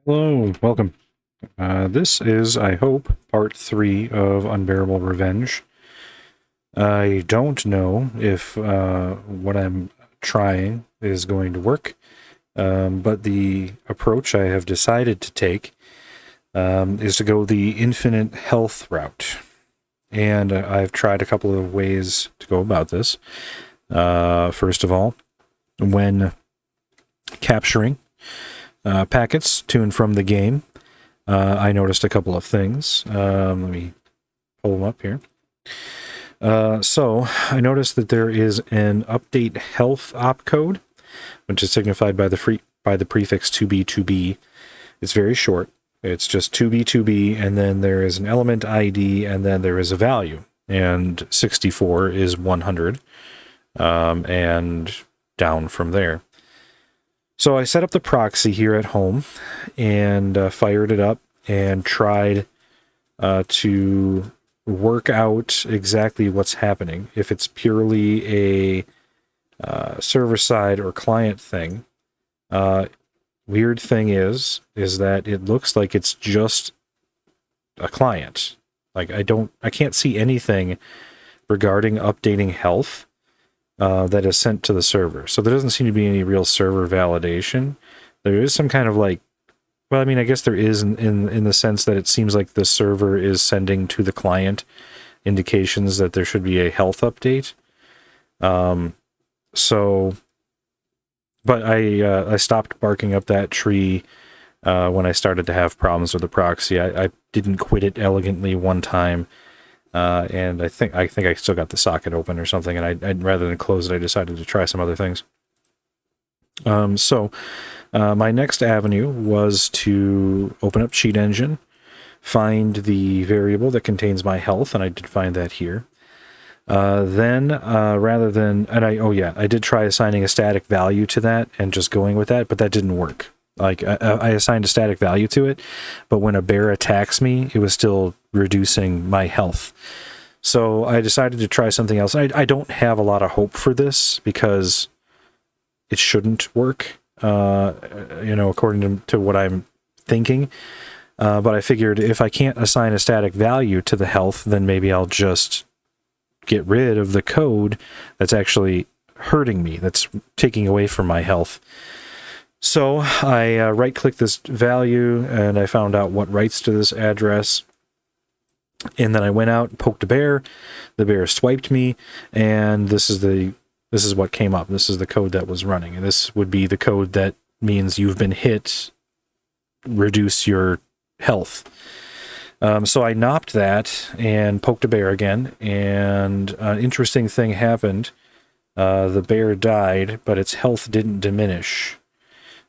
Hello, welcome. This is, I hope, part 3 of Unbearable Revenge. I don't know if what I'm trying is going to work, but the approach I have decided to take is to go the infinite health route. And I've tried a couple of ways to go about this. First of all, when capturing packets to and from the game, I noticed a couple of things. Let me pull them up here. So I noticed that there is an update health opcode, which is signified by the prefix 2B2B. It's very short. It's just 2B2B, and then there is an element ID, and then there is a value. And 64 is 100, and down from there. So I set up the proxy here at home and fired it up and tried to work out exactly what's happening. If it's purely a server-side or client thing, weird thing is that it looks like it's just a client. Like I can't see anything regarding updating health that is sent to the server. So there doesn't seem to be any real server validation. There is some kind of I guess there is in the sense that it seems like the server is sending to the client indications that there should be a health update. But I stopped barking up that tree when I started to have problems with the proxy. I didn't quit it elegantly one time. And I think I still got the socket open or something, and I rather than close it, I decided to try some other things. So my next avenue was to open up Cheat Engine, find the variable that contains my health, and I did find that here. Then I did try assigning a static value to that and just going with that, but that didn't work. Like I assigned a static value to it, but when a bear attacks me, it was still reducing my health. So I decided to try something else. I don't have a lot of hope for this because it shouldn't work, according to what I'm thinking. But I figured if I can't assign a static value to the health, then maybe I'll just get rid of the code that's actually hurting me, that's taking away from my health. So I right-clicked this value, and I found out what writes to this address. And then I went out and poked a bear. The bear swiped me, and this is what came up. This is the code that was running, and this would be the code that means you've been hit. Reduce your health. So I knopped that and poked a bear again, and an interesting thing happened. The bear died, but its health didn't diminish.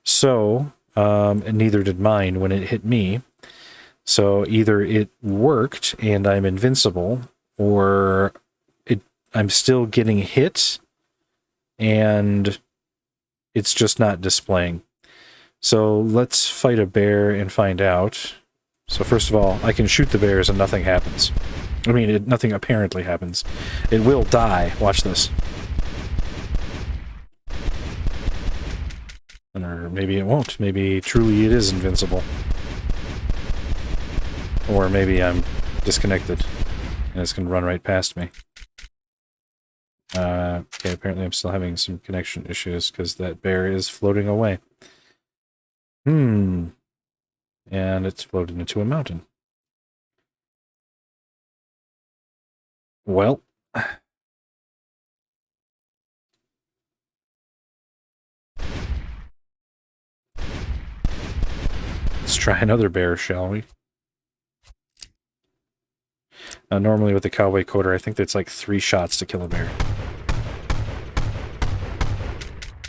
So, and neither did mine when it hit me. So either it worked and I'm invincible, or I'm still getting hit and it's just not displaying. So let's fight a bear and find out. So first of all, I can shoot the bears and nothing happens. I mean, nothing apparently happens. It will die. Watch this. Or maybe it won't. Maybe truly it is invincible. Or maybe I'm disconnected and it's going to run right past me. Okay, apparently I'm still having some connection issues because that bear is floating away. And it's floated into a mountain. Well, let's try another bear, shall we? Normally with the cowboy coder, I think it's like 3 shots to kill a bear.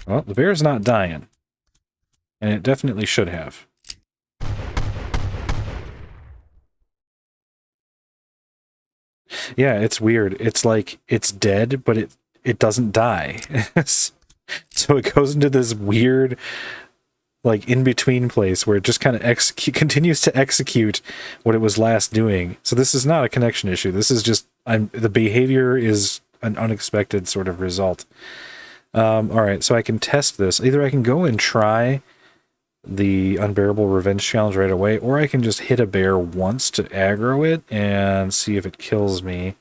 Well, the bear's not dying. And it definitely should have. Yeah, it's weird. It's like it's dead, but it doesn't die. So it goes into this weird, like, in-between place where it just kind of continues to execute what it was last doing. So this is not a connection issue. This is just the behavior is an unexpected sort of result. All right, so I can test this. Either I can go and try the Unbearable Revenge Challenge right away, or I can just hit a bear once to aggro it and see if it kills me.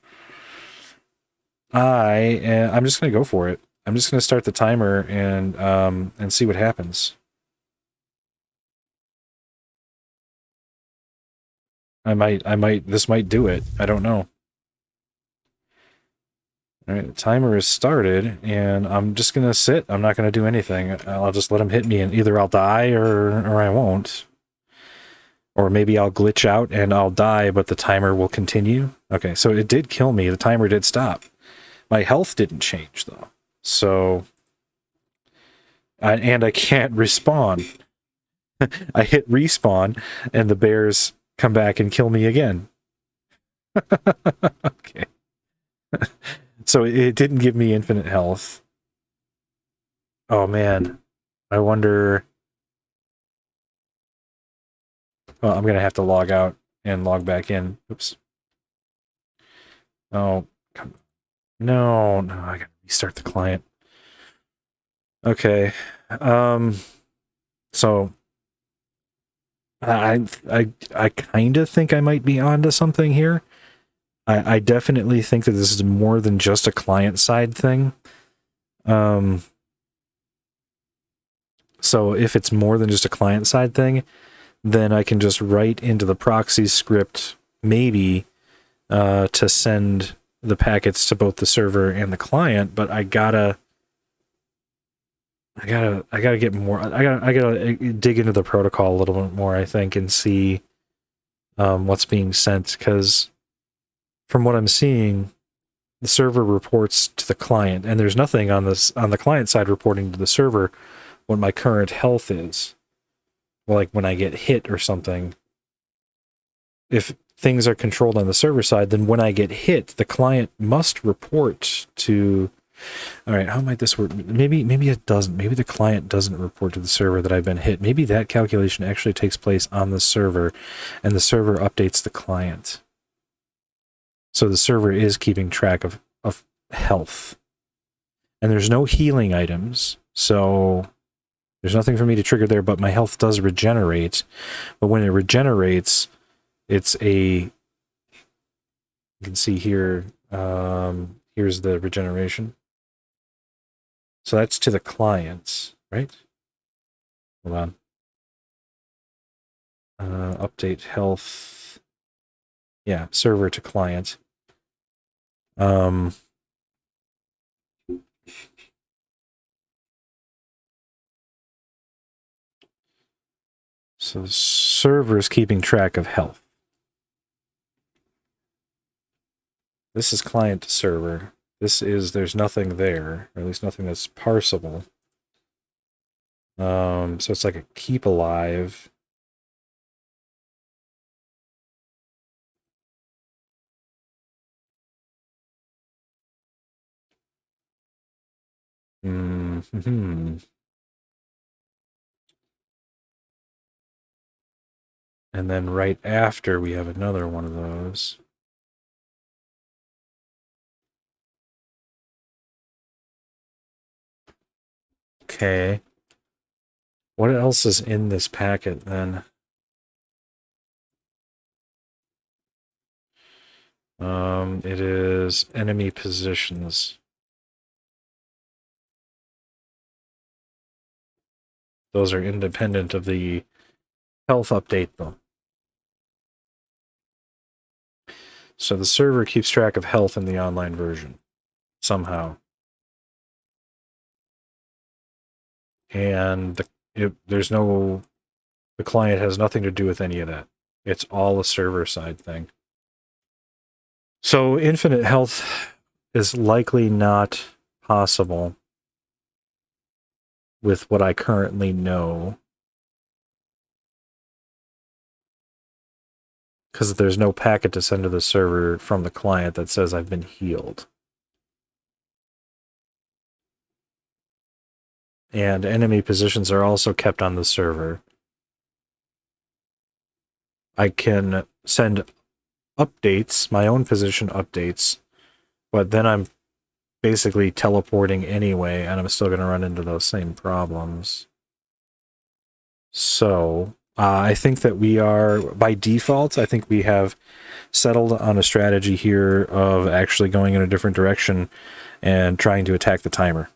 I'm just gonna go for it. I'm just gonna start the timer and see what happens. This might do it. I don't know. All right, the timer is started, and I'm just gonna sit. I'm not gonna do anything. I'll just let him hit me, and either I'll die or I won't. Or maybe I'll glitch out and I'll die, but the timer will continue. Okay, so it did kill me. The timer did stop. My health didn't change, though. So... and I can't respawn. I hit respawn, and the bears come back and kill me again. Okay. So it didn't give me infinite health. Oh, man. I wonder... Well, I'm going to have to log out and log back in. Oops. Oh, come... No, I got to restart the client. Okay. So I kind of think I might be onto something here. I definitely think that this is more than just a client-side thing. So if it's more than just a client-side thing, then I can just write into the proxy script, maybe, to send the packets to both the server and the client, but I gotta get more. I gotta dig into the protocol a little bit more, I think, and see what's being sent, because from what I'm seeing, the server reports to the client, and there's nothing on the client side reporting to the server what my current health is. Like when I get hit or something. If things are controlled on the server side, then when I get hit, the client must report to... All right, how might this work? Maybe it doesn't. Maybe the client doesn't report to the server that I've been hit. Maybe that calculation actually takes place on the server, and the server updates the client. So the server is keeping track of health. And there's no healing items, so there's nothing for me to trigger there, but my health does regenerate. But when it regenerates, it's a... You can see here, here's the regeneration. So that's to the client, right? Hold on. Update health. Yeah, server to client. So the server is keeping track of health. This is client to server. This is, there's nothing there, or at least nothing that's parsable. So it's like a keep alive. Mm-hmm. And then right after we have another one of those. Okay. What else is in this packet then? It is enemy positions. Those are independent of the health update, though. So the server keeps track of health in the online version, somehow. And there's no... The client has nothing to do with any of that. It's all a server-side thing. So infinite health is likely not possible with what I currently know, because there's no packet to send to the server from the client that says I've been healed. And enemy positions are also kept on the server. I can send updates, my own position updates, but then I'm basically teleporting anyway, and I'm still going to run into those same problems. So I think that we are, by default, I think we have settled on a strategy here of actually going in a different direction and trying to attack the timer.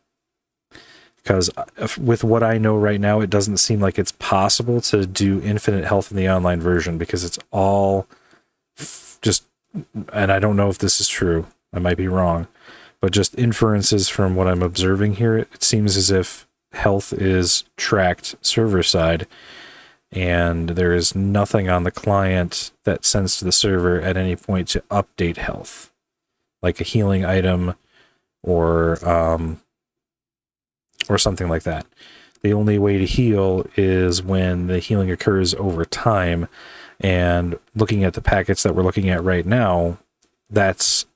Because with what I know right now, it doesn't seem like it's possible to do infinite health in the online version, because it's all just, and I don't know if this is true, I might be wrong, but just inferences from what I'm observing here, it seems as if health is tracked server side, and there is nothing on the client that sends to the server at any point to update health, like a healing item or something like that. The only way to heal is when the healing occurs over time, and looking at the packets that we're looking at right now, that's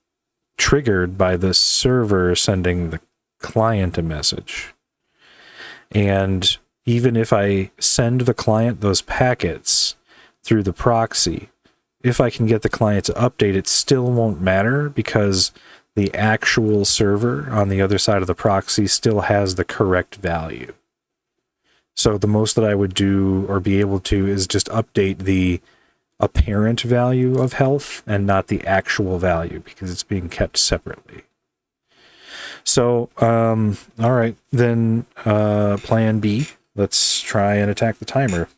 triggered by the server sending the client a message. And even if I send the client those packets through the proxy, if I can get the client to update, it still won't matter, because the actual server on the other side of the proxy still has the correct value. So the most that I would do or be able to is just update the apparent value of health and not the actual value, because it's being kept separately. So, all right, then plan B. Let's try and attack the timer.